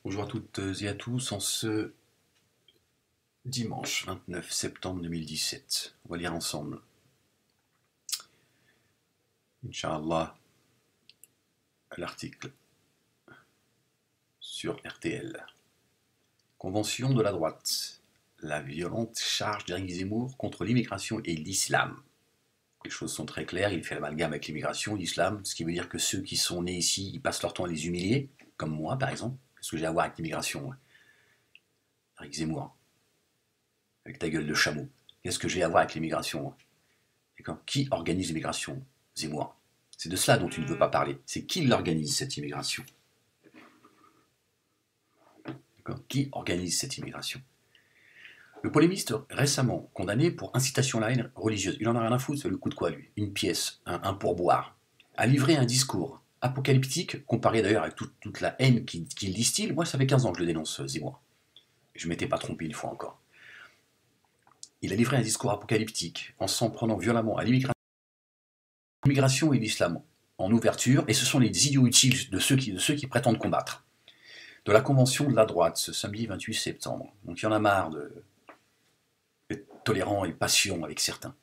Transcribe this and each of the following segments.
Bonjour à toutes et à tous, en ce dimanche 29 septembre 2017. On va lire ensemble, Inch'Allah, l'article sur RTL. Convention de la droite. La violente charge d'Éric Zemmour contre l'immigration et l'islam. Les choses sont très claires, il fait l'amalgame avec l'immigration et l'islam, ce qui veut dire que ceux qui sont nés ici, ils passent leur temps à les humilier, comme moi par exemple. Qu'est-ce que j'ai à voir avec l'immigration, Éric Zemmour, avec ta gueule de chameau. Qu'est-ce que j'ai à voir avec l'immigration? Qui organise l'immigration? Zemmour. C'est de cela dont tu ne veux pas parler. C'est qui l'organise, cette immigration? Qui organise cette immigration? Le polémiste récemment condamné pour incitation à la haine religieuse, il en a rien à foutre, c'est le coup de quoi lui? Une pièce, un pourboire, a livré un discours apocalyptique, comparé d'ailleurs avec toute la haine qu'il distille. Moi ça fait 15 ans que je le dénonce, Zemmour. Je ne m'étais pas trompé une fois encore. Il a livré un discours apocalyptique en s'en prenant violemment à l'immigration et l'islam en ouverture, et ce sont les idiots utiles de ceux qui prétendent combattre. De la convention de la droite, ce samedi 28 septembre. Donc il y en a marre d'être tolérant et patient avec certains.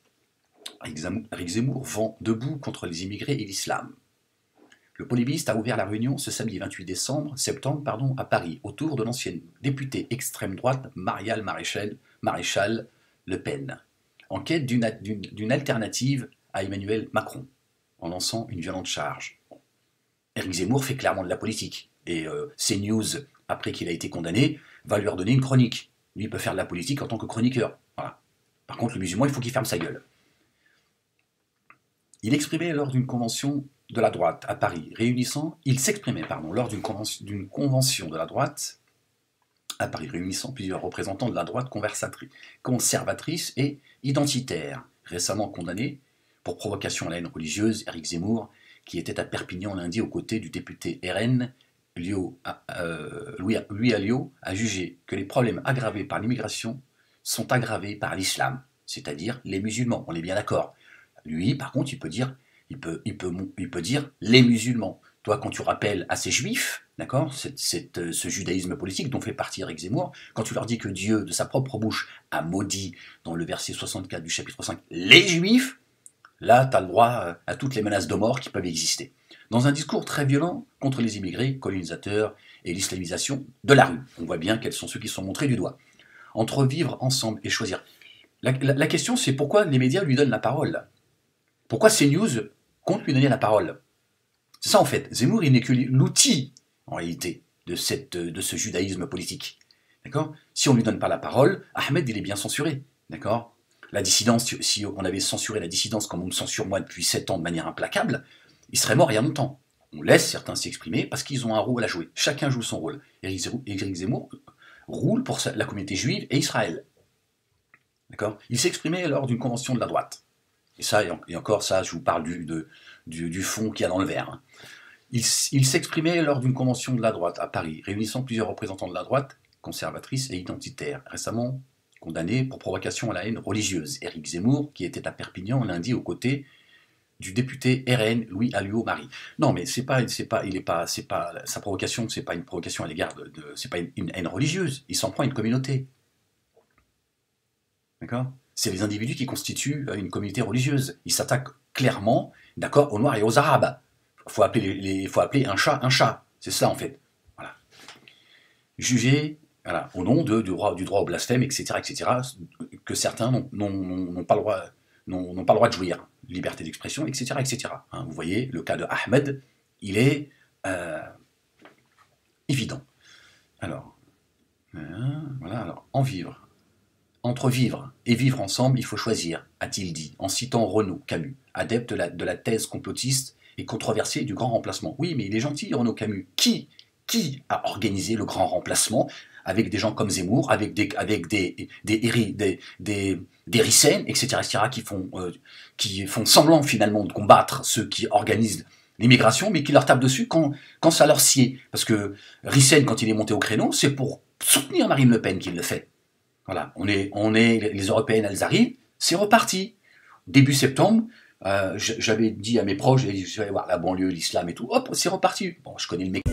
Éric Zemmour vend debout contre les immigrés et l'islam. Le polémiste a ouvert la réunion ce samedi 28 septembre à Paris, autour de l'ancienne députée extrême droite Mariale Maréchal Le Pen, en quête d'une alternative à Emmanuel Macron, en lançant une violente charge. Éric Zemmour fait clairement de la politique, et CNews, après qu'il a été condamné, va lui redonner une chronique. Lui, il peut faire de la politique en tant que chroniqueur. Voilà. Par contre, le musulman, il faut qu'il ferme sa gueule. Il exprimait lors d'une convention de la droite à Paris, il s'exprimait lors d'une convention de la droite à Paris, réunissant plusieurs représentants de la droite conservatrice et identitaire, récemment condamné pour provocation à la haine religieuse. Éric Zemmour, qui était à Perpignan lundi aux côtés du député RN, Louis Alliot, a jugé que les problèmes aggravés par l'immigration sont aggravés par l'islam, c'est-à-dire les musulmans, on est bien d'accord. Lui, par contre, il peut dire les musulmans. Toi, quand tu rappelles à ces juifs, d'accord, ce judaïsme politique dont fait partie Éric Zemmour, quand tu leur dis que Dieu, de sa propre bouche, a maudit, dans le verset 64 du chapitre 5, les juifs, là, tu as le droit à toutes les menaces de mort qui peuvent exister. Dans un discours très violent contre les immigrés, colonisateurs et l'islamisation de la rue. On voit bien quels sont ceux qui sont montrés du doigt. Entre vivre ensemble et choisir. La question, c'est pourquoi les médias lui donnent la parole? Pourquoi CNews compte lui donner la parole? C'est ça en fait. Zemmour, il n'est que l'outil, en réalité, de ce judaïsme politique. D'accord? Si on ne lui donne pas la parole, Ahmed, il est bien censuré. D'accord? La dissidence, si on avait censuré la dissidence comme on me censure moi depuis 7 ans de manière implacable, il serait mort il y a longtemps. On laisse certains s'exprimer parce qu'ils ont un rôle à jouer. Chacun joue son rôle. Éric Zemmour roule pour la communauté juive et Israël. D'accord? Il s'est exprimé lors d'une convention de la droite. Et ça, et encore ça, je vous parle du fond qu'il y a dans le verre. Il s'exprimait lors d'une convention de la droite à Paris, réunissant plusieurs représentants de la droite, conservatrice et identitaire, récemment condamné pour provocation à la haine religieuse. Éric Zemmour, qui était à Perpignan lundi aux côtés du député RN Louis Alliot-Marie. Non, mais sa provocation, c'est pas une provocation à l'égard c'est pas une haine religieuse. Il s'en prend à une communauté. D'accord? C'est les individus qui constituent une communauté religieuse. Ils s'attaquent clairement, d'accord, aux Noirs et aux Arabes. Il faut appeler un chat. C'est ça en fait. Voilà. Juger, voilà, au nom du droit au blasphème, etc., que certains n'ont pas le droit de jouir. Liberté d'expression, etc., etc. Hein, vous voyez, le cas de Ahmed, il est évident. Alors, voilà, alors, en vivre. Entre vivre et vivre ensemble, il faut choisir, a-t-il dit, en citant Renaud Camus, adepte de la thèse complotiste et controversée du grand remplacement. Oui, mais il est gentil, Renaud Camus. Qui a organisé le grand remplacement avec des gens comme Zemmour, avec des Rissen, etc., qui font semblant finalement de combattre ceux qui organisent l'immigration, mais qui leur tapent dessus quand ça leur sied. Parce que Rissen, quand il est monté au créneau, c'est pour soutenir Marine Le Pen qu'il le fait. Voilà, les Européennes, elles arrivent, c'est reparti. Début septembre, j'avais dit à mes proches, je vais aller voir la banlieue, l'islam et tout, hop, c'est reparti. Bon, je connais le mec.